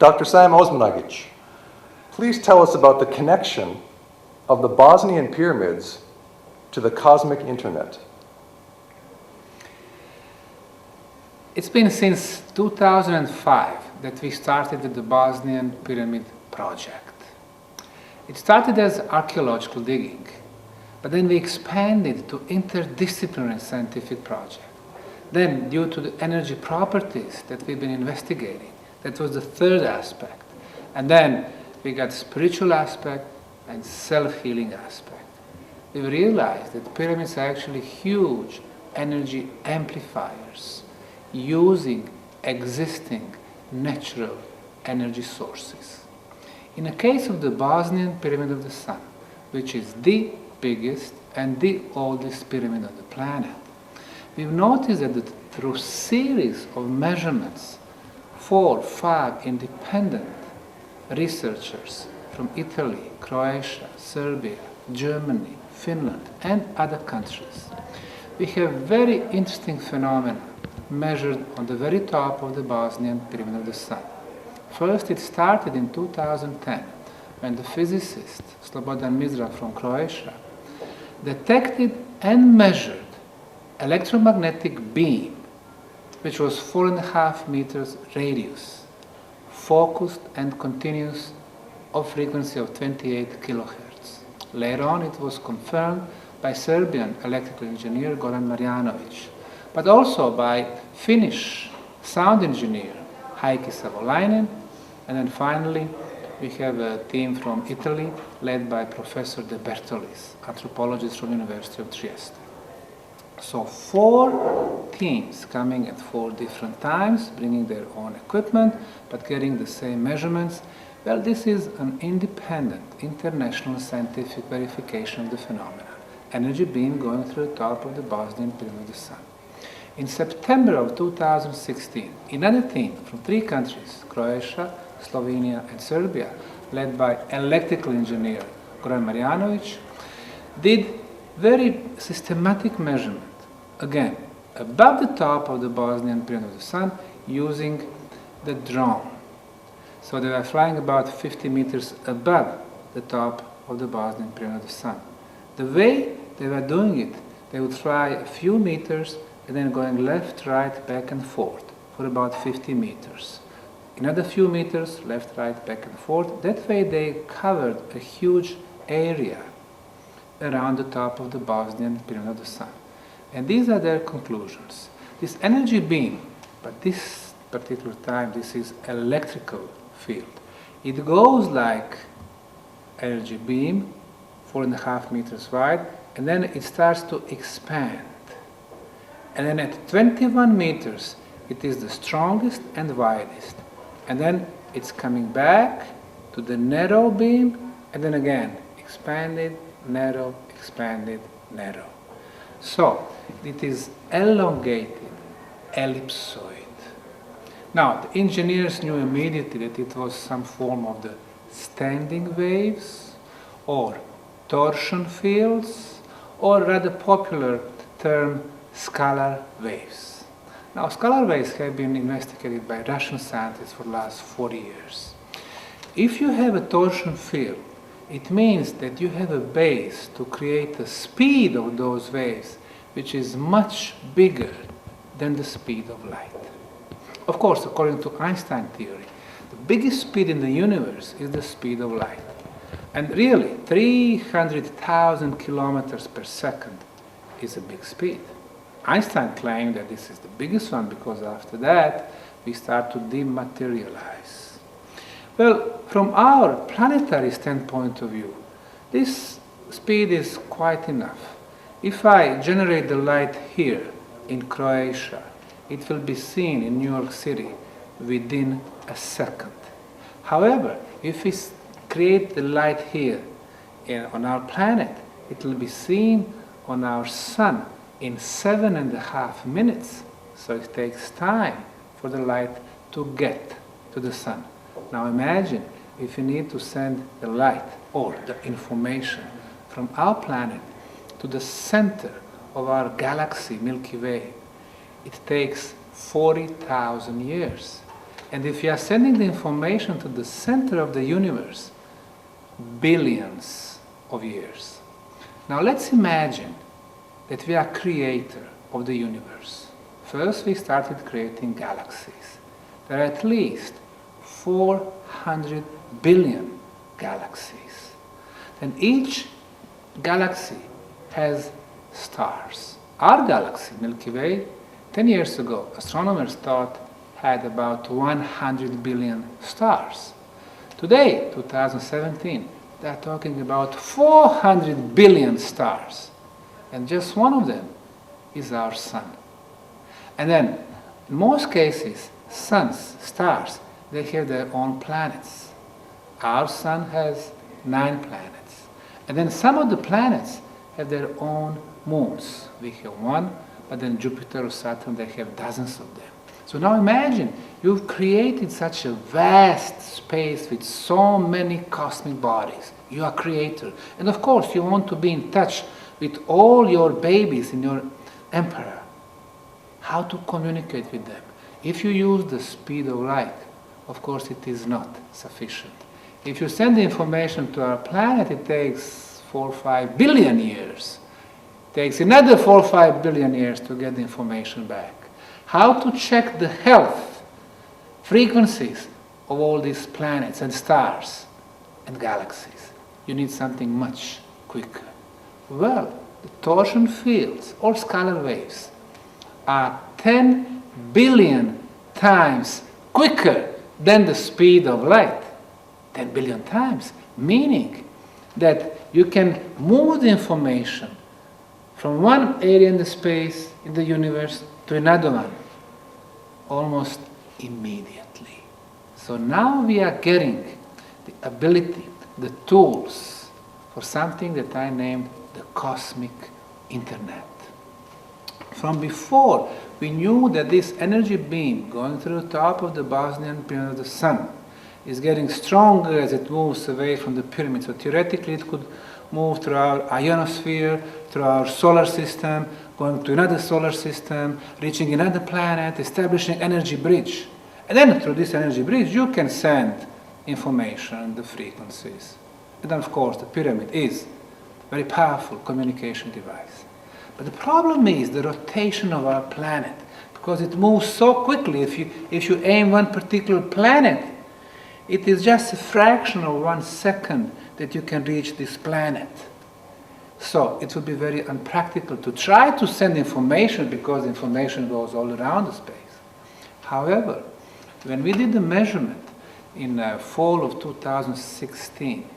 Dr. Sam Osmanagich, please tell us about the connection of the Bosnian pyramids to the cosmic internet. It's been since 2005 that we started with the Bosnian Pyramid project. It started as archaeological digging, but then we expanded to interdisciplinary scientific project. Then, due to the energy properties that we've been investigating, that was the third aspect. And then we got spiritual aspect and self-healing aspect. We realized that pyramids are actually huge energy amplifiers using existing natural energy sources. In the case of the Bosnian Pyramid of the Sun, which is the biggest and the oldest pyramid on the planet, we've noticed that through series of measurements, 4 or 5 independent researchers from Italy, Croatia, Serbia, Germany, Finland, and other countries, we have very interesting phenomena measured on the very top of the Bosnian Pyramid of the Sun. First, it started in 2010 when the physicist Slobodan Mizra from Croatia detected and measured electromagnetic beam, which was 4.5 meters radius, focused and continuous, of frequency of 28 kilohertz. Later on, it was confirmed by Serbian electrical engineer Goran Marjanovic, but also by Finnish sound engineer Heikki Savolainen, and then finally we have a team from Italy led by Professor De Bertolis, anthropologist from University of Trieste. So 4 teams coming at 4 different times, bringing their own equipment, but getting the same measurements. Well, this is an independent, international scientific verification of the phenomenon. Energy beam going through the top of the Bosnian Pyramid of the Sun. In September of 2016, another team from 3 countries, Croatia, Slovenia, and Serbia, led by electrical engineer Goran Marjanovic, did very systematic measurement, again, above the top of the Bosnian Pyramid of the Sun using the drone. So they were flying about 50 meters above the top of the Bosnian Pyramid of the Sun. The way they were doing it, they would fly a few meters and then going left, right, back and forth for about 50 meters. Another few meters, left, right, back and forth. That way they covered a huge area around the top of the Bosnian Pyramid of the Sun. And these are their conclusions. This energy beam, but this particular time this is electrical field. It goes like energy beam, 4.5 meters wide, and then it starts to expand. And then at 21 meters, it is the strongest and widest. And then it's coming back to the narrow beam, and then again, expanded, narrow, expanded, narrow. So, it is elongated, ellipsoid. Now, the engineers knew immediately that it was some form of the standing waves, or torsion fields, or rather popular term, scalar waves. Now, scalar waves have been investigated by Russian scientists for the last 40 years. If you have a torsion field, it means that you have a base to create the speed of those waves, which is much bigger than the speed of light. Of course, according to Einstein theory, the biggest speed in the universe is the speed of light. And really, 300,000 kilometers per second is a big speed. Einstein claimed that this is the biggest one because after that, we start to dematerialize. Well, from our planetary standpoint of view, this speed is quite enough. If I generate the light here in Croatia, it will be seen in New York City within a second. However, if we create the light here on our planet, it will be seen on our sun in 7.5 minutes. So it takes time for the light to get to the sun. Now imagine if you need to send the light or the information from our planet to the center of our galaxy, Milky Way. It takes 40,000 years. And if we are sending the information to the center of the universe, billions of years. Now let's imagine that we are creator of the universe. First we started creating galaxies. There are at least 400 billion galaxies. And each galaxy has stars. Our galaxy, Milky Way, 10 years ago, astronomers thought had about 100 billion stars. Today, 2017, they are talking about 400 billion stars. And just one of them is our sun. And then, in most cases, suns, stars, they have their own planets. Our sun has 9 planets. And then some of the planets have their own moons. We have one, but then Jupiter or Saturn, they have dozens of them. So now imagine, you've created such a vast space with so many cosmic bodies. You are creator. And of course, you want to be in touch with all your babies in your emperor. How to communicate with them? If you use the speed of light, of course it is not sufficient. If you send the information to our planet, it takes 4 or 5 billion years. It takes another 4 or 5 billion years to get the information back. How to check the health frequencies of all these planets and stars and galaxies? You need something much quicker. Well, the torsion fields or scalar waves are 10 billion times quicker than the speed of light. 10 billion times, meaning that you can move the information from one area in the space, in the universe, to another one, almost immediately. So now we are getting the ability, the tools for something that I named the cosmic internet. From before, we knew that this energy beam going through the top of the Bosnian Pyramid of the Sun is getting stronger as it moves away from the pyramid. So theoretically it could move through our ionosphere, through our solar system, going to another solar system, reaching another planet, establishing energy bridge. And then through this energy bridge you can send information, the frequencies. And then of course the pyramid is a very powerful communication device. But the problem is the rotation of our planet, because it moves so quickly. If you aim one particular planet, it is just a fraction of 1 second that you can reach this planet. So it would be very unpractical to try to send information, because information goes all around the space. However, when we did the measurement in fall of 2016,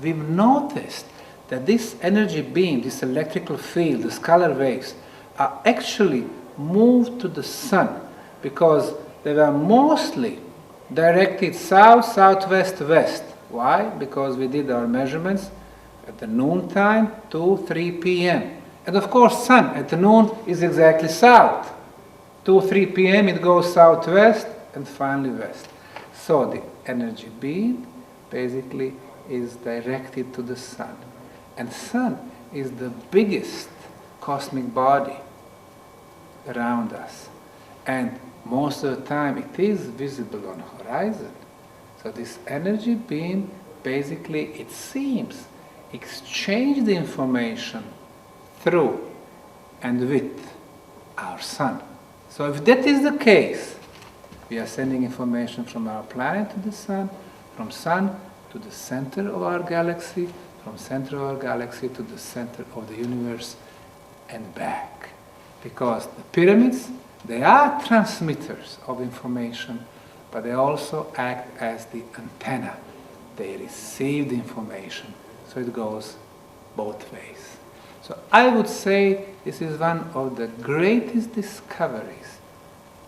we've noticed that this energy beam, this electrical field, the scalar waves, are actually moved to the sun, because they were mostly directed south, southwest, west. Why? Because we did our measurements at the noontime to 3 p.m. And of course, sun at the noon is exactly south. 3 p.m. it goes southwest and finally west. So the energy beam basically is directed to the sun. And sun is the biggest cosmic body around us. And most of the time it is visible on the horizon. So this energy beam basically, it seems, exchange the information through and with our sun. So if that is the case, we are sending information from our planet to the sun, from sun to the center of our galaxy, from center of our galaxy to the center of the universe and back. Because the pyramids, they are transmitters of information, but they also act as the antenna. They receive the information, so it goes both ways. So I would say this is one of the greatest discoveries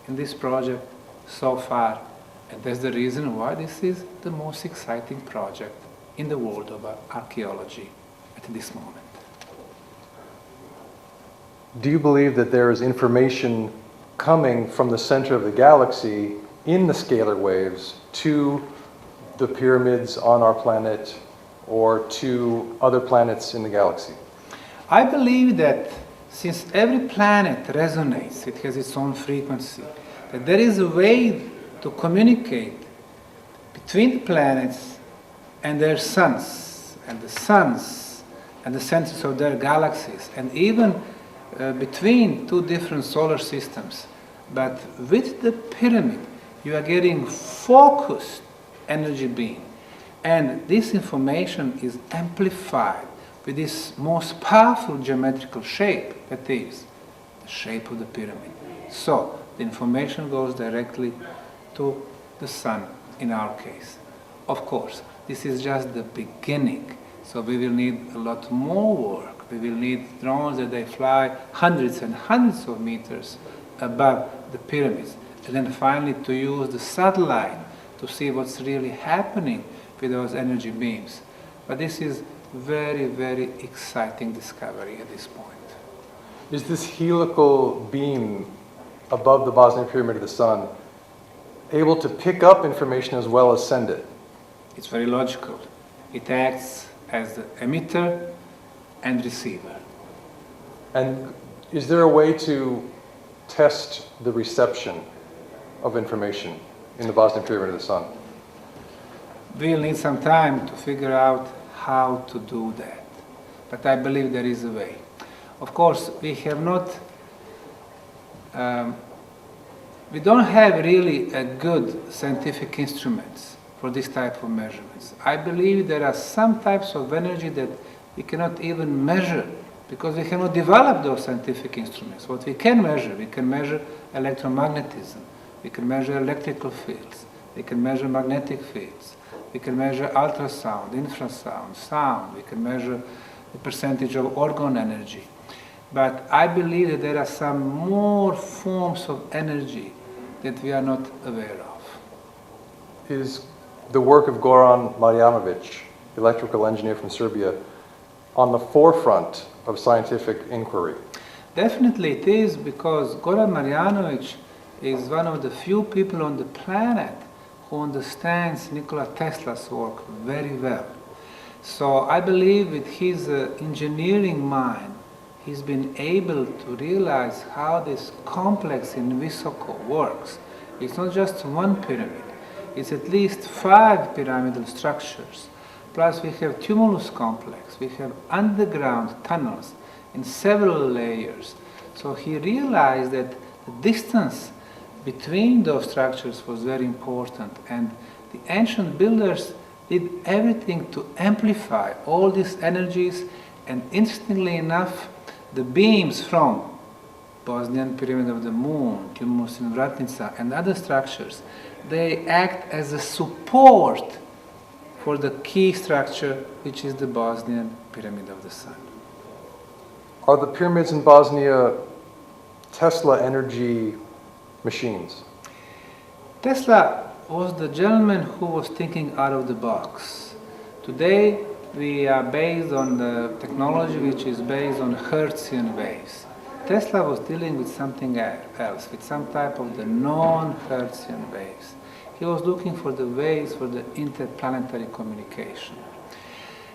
in this project so far, and that's the reason why this is the most exciting project in the world of archaeology at this moment. Do you believe that there is information coming from the center of the galaxy in the scalar waves to the pyramids on our planet or to other planets in the galaxy? I believe that since every planet resonates, it has its own frequency, that there is a way to communicate between the planets and their suns, and the suns and the centers of their galaxies, and even between two different solar systems. But with the pyramid, you are getting focused energy beam. And this information is amplified with this most powerful geometrical shape, that is the shape of the pyramid. So the information goes directly to the sun in our case. Of course, this is just the beginning. So we will need a lot more work. We will need drones that they fly hundreds and hundreds of meters above the pyramids. And then finally to use the satellite to see what's really happening with those energy beams. But this is very, very exciting discovery at this point. Is this helical beam above the Bosnian Pyramid of the Sun able to pick up information as well as send it? It's very logical. It acts as the emitter and receiver. And is there a way to test the reception of information in the Bosnian Pyramid of the Sun? We'll need some time to figure out how to do that. But I believe there is a way. Of course, we have not, we don't have really a good scientific instruments for this type of measurements. I believe there are some types of energy that we cannot even measure because we cannot develop those scientific instruments. What we can measure electromagnetism, we can measure electrical fields, we can measure magnetic fields, we can measure ultrasound, infrasound, sound, we can measure the percentage of orgone energy. But I believe that there are some more forms of energy that we are not aware of. Is the work of Goran Marjanović, electrical engineer from Serbia, on the forefront of scientific inquiry? Definitely it is, because Goran Marjanović is one of the few people on the planet who understands Nikola Tesla's work very well. So I believe with his engineering mind, he's been able to realize how this complex in Visoko works. It's not just one pyramid, it's at least 5 pyramidal structures. Plus we have tumulus complex, we have underground tunnels in several layers. So he realized that the distance between those structures was very important, and the ancient builders did everything to amplify all these energies, and interestingly enough, the beams from Bosnian Pyramid of the Moon, Tumulus in Vratnica, and other structures, they act as a support for the key structure, which is the Bosnian Pyramid of the Sun. Are the pyramids in Bosnia Tesla energy machines? Tesla was the gentleman who was thinking out of the box. Today, we are based on the technology which is based on Hertzian waves. Tesla was dealing with something else, with some type of the non-Hertzian waves. He was looking for the waves for the interplanetary communication.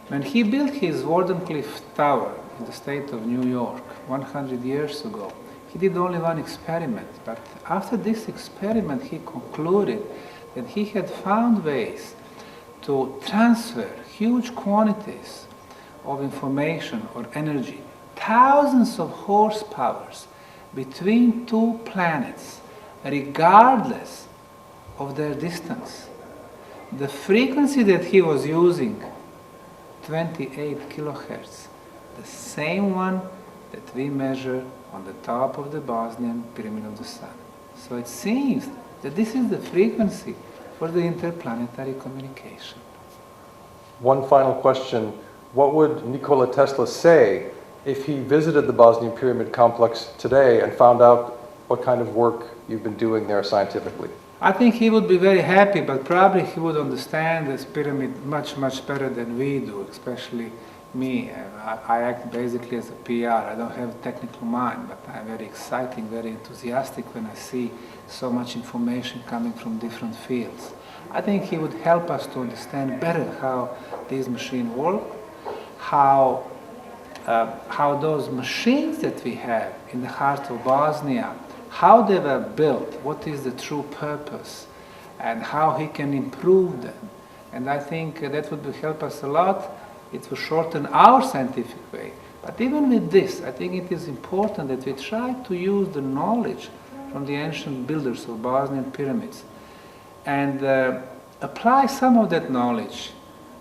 When he built his Wardenclyffe Tower in the state of New York 100 years ago, he did only one experiment, but after this experiment he concluded that he had found ways to transfer huge quantities of information or energy, thousands of horsepowers, between two planets, regardless of their distance. The frequency that he was using, 28 kilohertz, the same one that we measure on the top of the Bosnian Pyramid of the Sun. So it seems that this is the frequency for the interplanetary communication. One final question. What would Nikola Tesla say if he visited the Bosnian Pyramid Complex today and found out what kind of work you've been doing there scientifically? I think he would be very happy, but probably he would understand this pyramid much, much better than we do, especially me. I act basically as a PR. I don't have a technical mind, but I'm very exciting, very enthusiastic when I see so much information coming from different fields. I think he would help us to understand better how these machines work, how those machines that we have in the heart of Bosnia, how they were built, what is the true purpose, and how he can improve them. And I think that would help us a lot. It will shorten our scientific way. But even with this, I think it is important that we try to use the knowledge from the ancient builders of Bosnian pyramids and apply some of that knowledge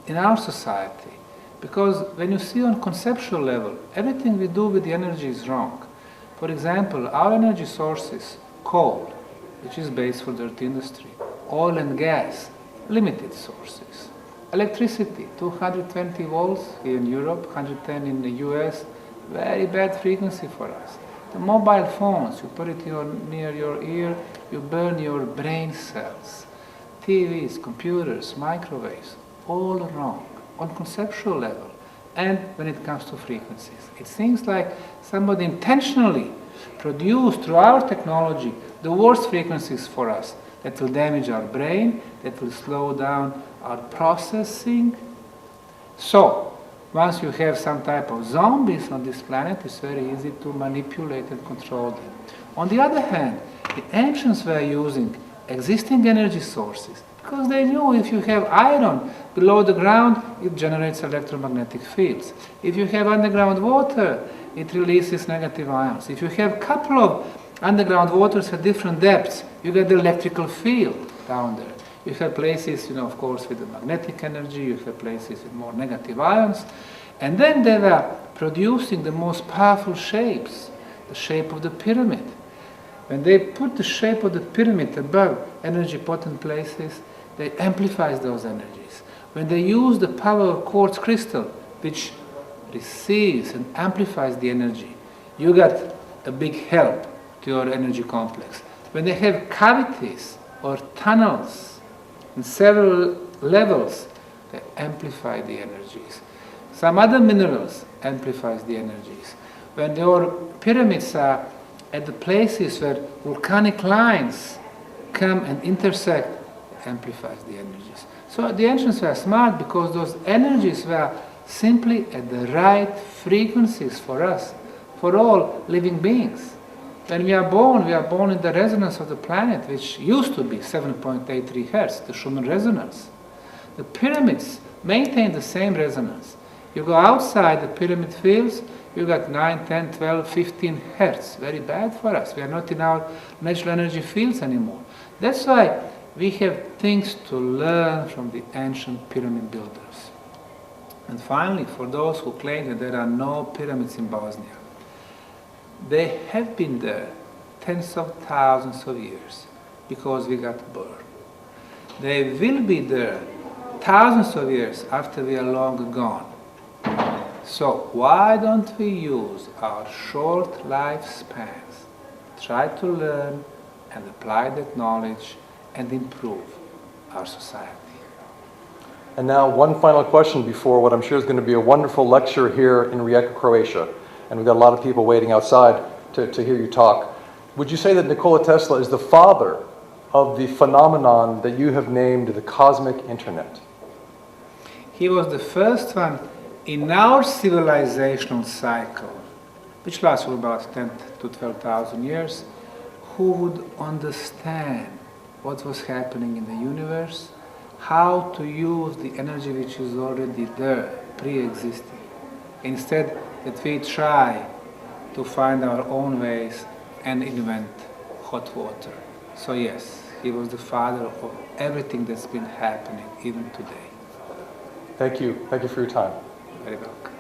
in our society. Because when you see on conceptual level, everything we do with the energy is wrong. For example, our energy sources, coal, which is base for dirty industry, oil and gas, limited sources. Electricity, 220 volts here in Europe, 110 in the US, very bad frequency for us. The mobile phones, you put it near your ear, you burn your brain cells. TVs, computers, microwaves, all wrong on conceptual level. And when it comes to frequencies, it seems like somebody intentionally produced through our technology the worst frequencies for us that will damage our brain, that will slow down our processing. So, once you have some type of zombies on this planet, it's very easy to manipulate and control them. On the other hand, the ancients were using existing energy sources because they knew if you have iron below the ground, it generates electromagnetic fields. If you have underground water, it releases negative ions. If you have a couple of underground waters at different depths, you get the electrical field down there. You have places, of course, with the magnetic energy, you have places with more negative ions, and then they were producing the most powerful shapes, the shape of the pyramid. When they put the shape of the pyramid above energy potent places, they amplify those energies. When they use the power of quartz crystal, which receives and amplifies the energy, you got a big help to your energy complex. When they have cavities or tunnels in several levels, they amplify the energies. Some other minerals amplifies the energies. When your pyramids are at the places where volcanic lines come and intersect, it amplifies the energies. So the ancients were smart because those energies were simply at the right frequencies for us, for all living beings. When we are born in the resonance of the planet, which used to be 7.83 Hertz, the Schumann resonance. The pyramids maintain the same resonance. You go outside the pyramid fields, you got 9, 10, 12, 15 Hertz. Very bad for us. We are not in our natural energy fields anymore. That's why we have things to learn from the ancient pyramid builders. And finally, for those who claim that there are no pyramids in Bosnia, they have been there tens of thousands of years because we got burned. They will be there thousands of years after we are long gone. So why don't we use our short lifespans, try to learn and apply that knowledge and improve our society? And now one final question before what I'm sure is going to be a wonderful lecture here in Rijeka, Croatia. And we've got a lot of people waiting outside to hear you talk. Would you say that Nikola Tesla is the father of the phenomenon that you have named the cosmic internet? He was the first one in our civilizational cycle, which lasts for about 10 to 12,000 years, who would understand what was happening in the universe, how to use the energy which is already there, pre-existing, instead that we try to find our own ways and invent hot water. So yes, he was the father of everything that's been happening even today. Thank you. Thank you for your time. Very welcome.